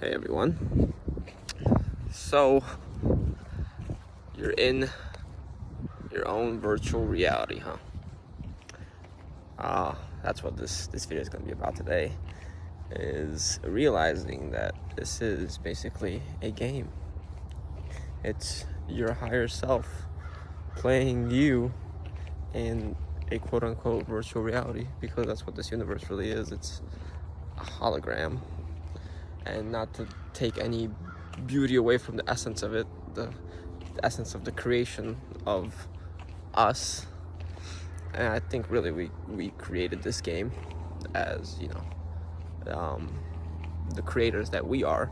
Hey everyone. So you're in your own virtual reality, huh? That's what this video is gonna be about today. Is realizing that this is basically a game. It's your higher self playing you in a quote unquote virtual reality, because that's what this universe really is. It's a hologram. And not to take any beauty away from the essence of it, the essence of the creation of us. And I think really we created this game as, the creators that we are,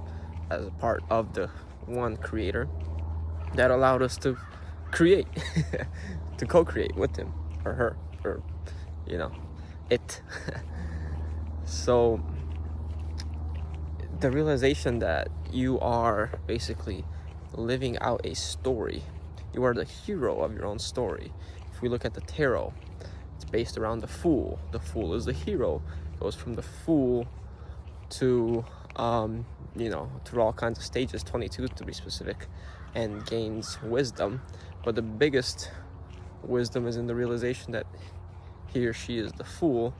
as a part of the one creator that allowed us to create, to co-create with him or her, or it. So the realization that you are basically living out a story. You are the hero of your own story. If we look at the tarot, it's based around the Fool. The Fool is the hero. It goes from the Fool to through all kinds of stages, 22 to be specific, and gains wisdom. But the biggest wisdom is in the realization that he or she is the Fool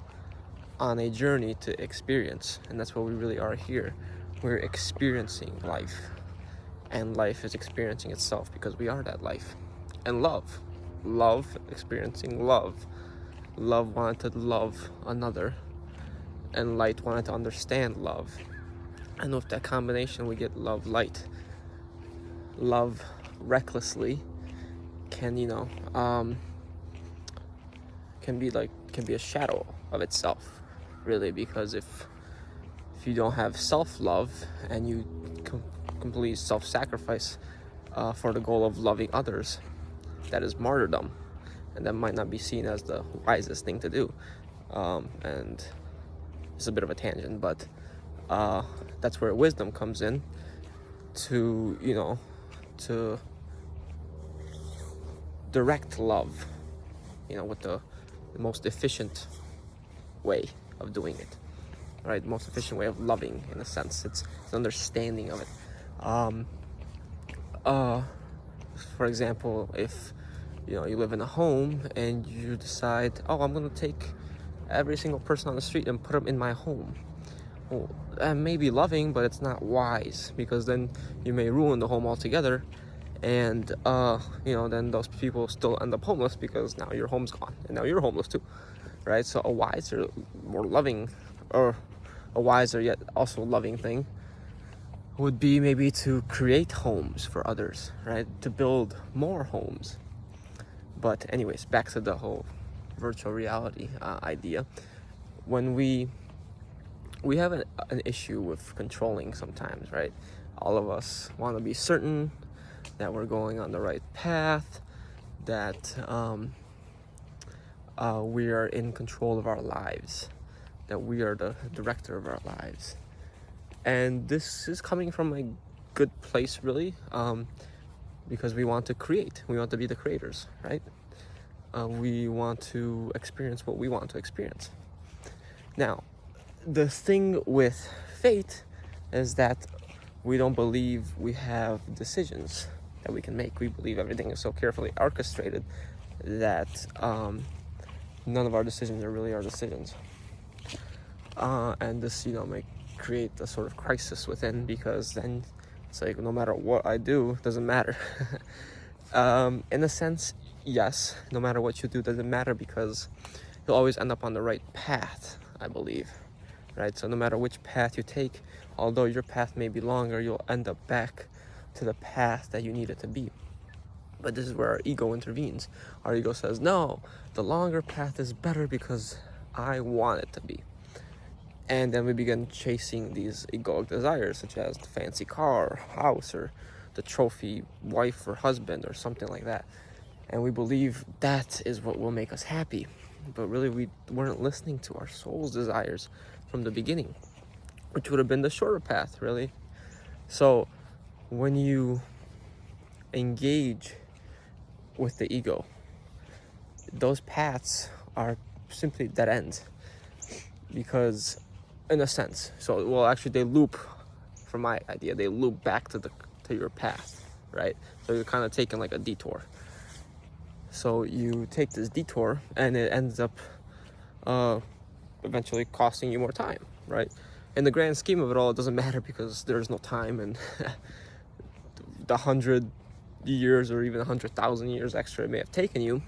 on a journey to experience. And that's what we really are here. We're experiencing life, and life is experiencing itself because we are that life. And love experiencing love wanted to love another, and light wanted to understand love. And with that combination, we get love light. Love recklessly can be a shadow of itself, really, because if you don't have self-love and you completely self-sacrifice for the goal of loving others, that is martyrdom, and that might not be seen as the wisest thing to do. And it's a bit of a tangent, but that's where wisdom comes in to direct love, with the most efficient way of doing it. Right, most efficient way of loving, in a sense. It's understanding of it. For example, if you live in a home and you decide, I'm going to take every single person on the street and put them in my home. Well, that may be loving, but it's not wise, because then you may ruin the home altogether, and then those people still end up homeless because now your home's gone and now you're homeless too, right? So a wiser, more loving, or a wiser yet also loving thing would be maybe to create homes for others, right? To build more homes. But anyways, back to the whole virtual reality idea. When we have an issue with controlling sometimes, right? All of us want to be certain that we're going on the right path, that we are in control of our lives, that we are the director of our lives. And this is coming from a good place, really, because we want to create. We want to be the creators, right? We want to experience what we want to experience. Now, the thing with fate is that we don't believe we have decisions that we can make. We believe everything is so carefully orchestrated that none of our decisions are really our decisions. And this, may create a sort of crisis within, because then it's like, no matter what I do, it doesn't matter. In a sense, yes, no matter what you do, doesn't matter, because you'll always end up on the right path, I believe, right? So no matter which path you take, although your path may be longer, you'll end up back to the path that you need it to be. But this is where our ego intervenes. Our ego says, no, the longer path is better because I want it to be. And then we begin chasing these egoic desires, such as the fancy car or house, or the trophy wife or husband, or something like that. And we believe that is what will make us happy. But really, we weren't listening to our soul's desires from the beginning, which would have been the shorter path, really. So when you engage with the ego, those paths are simply dead ends, because, in a sense, they loop from my idea, they loop back to your path, right? So you're kind of taking like a detour. So you take this detour, and it ends up eventually costing you more time, right? In the grand scheme of it all, it doesn't matter because there's no time, and the 100 years or even 100,000 years extra it may have taken you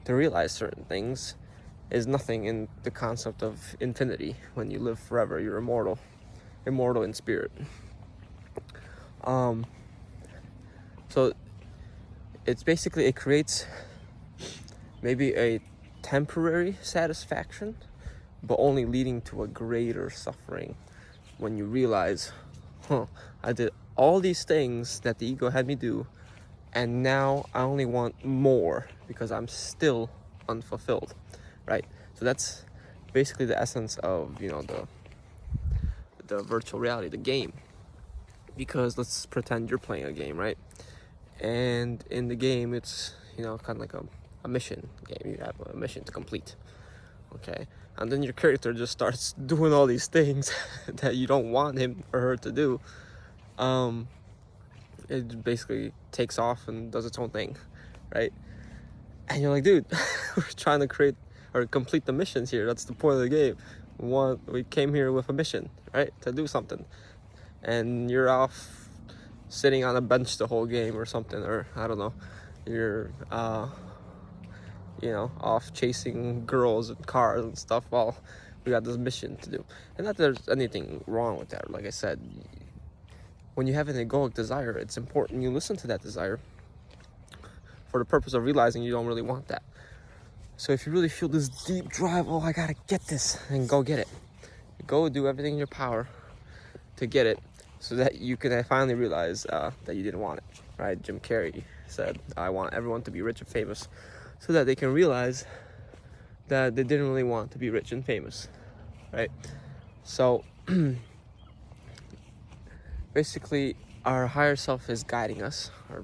to realize certain things is nothing in the concept of infinity. When you live forever, you're immortal in spirit. So it's basically, it creates maybe a temporary satisfaction, but only leading to a greater suffering when you realize, I did all these things that the ego had me do, and now I only want more because I'm still unfulfilled, right? So that's basically the essence of, the virtual reality, the game. Because let's pretend you're playing a game, right? And in the game, it's, kind of like a mission game. You have a mission to complete, okay? And then your character just starts doing all these things that you don't want him or her to do. It basically takes off and does its own thing, right? And you're like, dude, we're trying to create or complete the missions here. That's the point of the game. We came here with a mission, right? To do something. And you're off sitting on a bench the whole game or something, or I don't know. You're, off chasing girls and cars and stuff while we got this mission to do. And not that there's anything wrong with that. Like I said, when you have an egoic desire, it's important you listen to that desire for the purpose of realizing you don't really want that. So if you really feel this deep drive, I gotta get this, then go get it. Go do everything in your power to get it, so that you can finally realize that you didn't want it, right? Jim Carrey said, I want everyone to be rich and famous, so that they can realize that they didn't really want to be rich and famous, right? So basically, our higher self is guiding us, our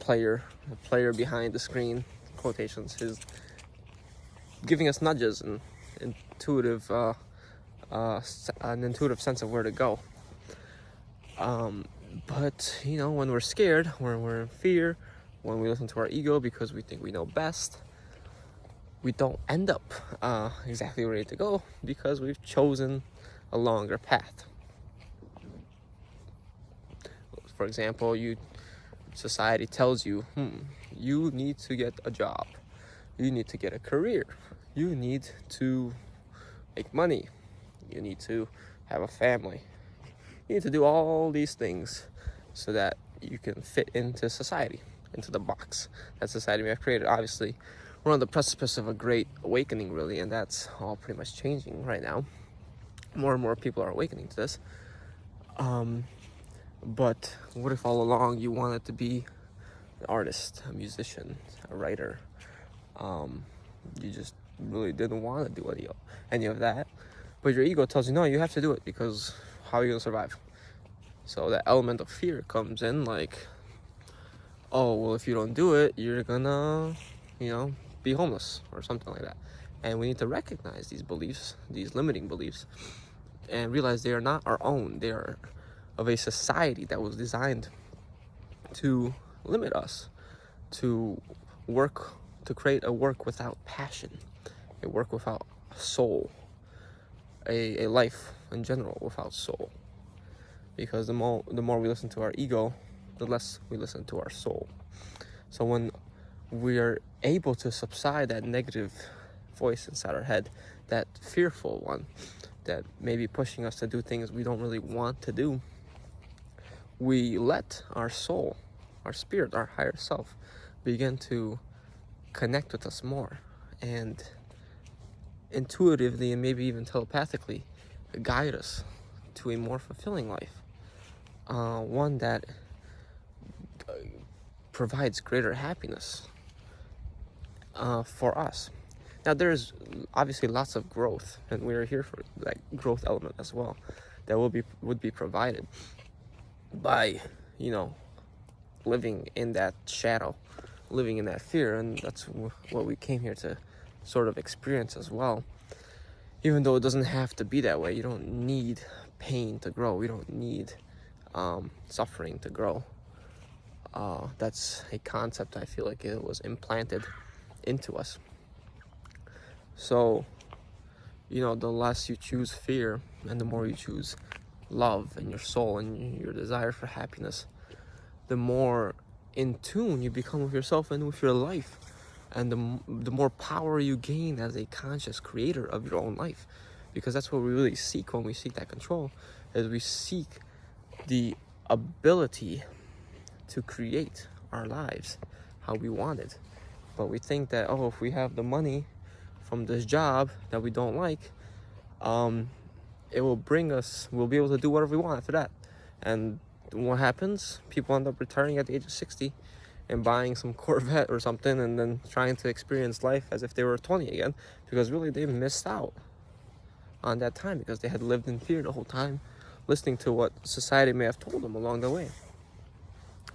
the player behind the screen, quotations, is giving us nudges and an intuitive sense of where to go. But when we're scared, when we're in fear, when we listen to our ego because we think we know best, we don't end up exactly where we need to go because we've chosen a longer path. For example, society tells you, you need to get a job, you need to get a career, you need to make money, you need to have a family, you need to do all these things so that you can fit into society, into the box that society may have created. Obviously, we're on the precipice of a great awakening, really, and that's all pretty much changing right now. More and more people are awakening to this. But what if all along you wanted to be an artist, a musician, a writer? You just really didn't want to do any of that, but your ego tells you, no, you have to do it because how are you going to survive? So that element of fear comes in, like, if you don't do it, you're gonna, be homeless or something like that. And we need to recognize these beliefs, these limiting beliefs, and realize they are not our own. They are of a society that was designed to limit us, to create a work without passion, a work without soul, a life in general without soul. Because the more we listen to our ego, the less we listen to our soul. So when we are able to subside that negative voice inside our head, that fearful one that may be pushing us to do things we don't really want to do, we let our soul, our spirit, our higher self begin to connect with us more, and intuitively and maybe even telepathically guide us to a more fulfilling life, one that provides greater happiness for us. Now, there's obviously lots of growth, and we're here for that growth element as well, that would be provided by living in that shadow, living in that fear. And that's what we came here to sort of experience as well. even though it doesn't have to be that way. You don't need pain to grow. We don't need suffering to grow. That's a concept I feel like it was implanted into us. So, the less you choose fear and the more you choose love and your soul and your desire for happiness, the more in tune you become with yourself and with your life. And the more power you gain as a conscious creator of your own life. Because that's what we really seek when we seek that control, is we seek the ability to create our lives how we want it. But we think that, if we have the money from this job that we don't like, it will bring us, we'll be able to do whatever we want after that. And what happens? People end up retiring at the age of 60 and buying some Corvette or something, and then trying to experience life as if they were 20 again, because really they missed out on that time because they had lived in fear the whole time, listening to what society may have told them along the way,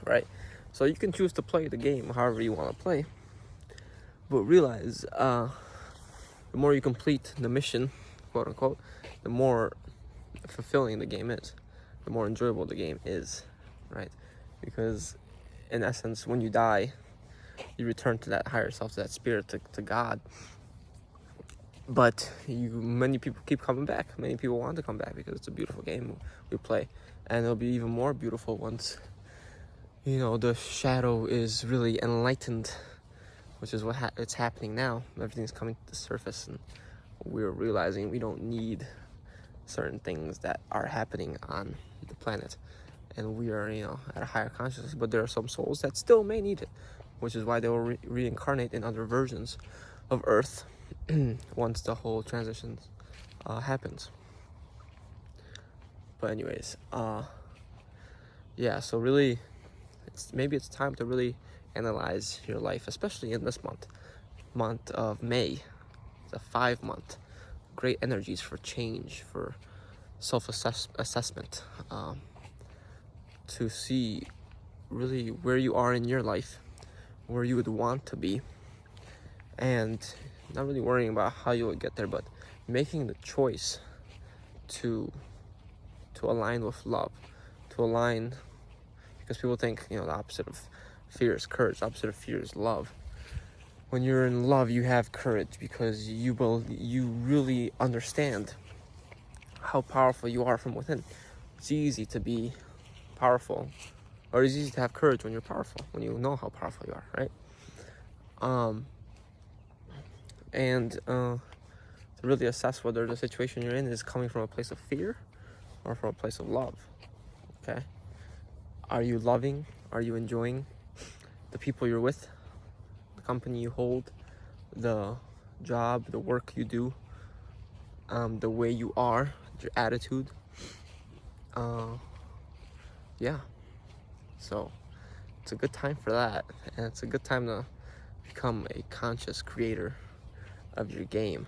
right? So you can choose to play the game however you want to play, but realize the more you complete the mission, quote unquote, the more fulfilling the game is, the more enjoyable the game is, right? Because in essence, when you die, you return to that higher self, to that spirit, to God. But many people keep coming back. Many people want to come back because it's a beautiful game we play. And it'll be even more beautiful once, the shadow is really enlightened, which is it's happening now. Everything's coming to the surface, and we're realizing we don't need certain things that are happening on the planet. And we are, at a higher consciousness, but there are some souls that still may need it, which is why they will reincarnate in other versions of Earth once the whole transition happens. But anyways, so really, maybe it's time to really analyze your life, especially in this month of May, the 5-month. Great energies for change, for self-assessment, to see really where you are in your life, where you would want to be, and not really worrying about how you would get there, but making the choice to align with love, to align, because people think, the opposite of fear is courage, the opposite of fear is love. When you're in love, you have courage because you really understand how powerful you are from within. It's easy to be powerful, or it's easy to have courage when you're powerful, when you know how powerful you are, right? To really assess whether the situation you're in is coming from a place of fear or from a place of love. Okay? Are you loving? Are you enjoying the people you're with, the company you hold, the job, the work you do, the way you are, your attitude? So it's a good time for that, and it's a good time to become a conscious creator of your game,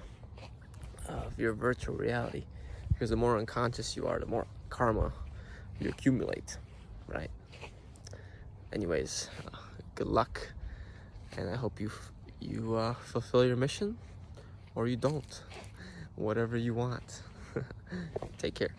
of your virtual reality, because the more unconscious you are, the more karma you accumulate, right? Anyways, good luck, and I hope you fulfill your mission, or you don't, whatever you want. Take care.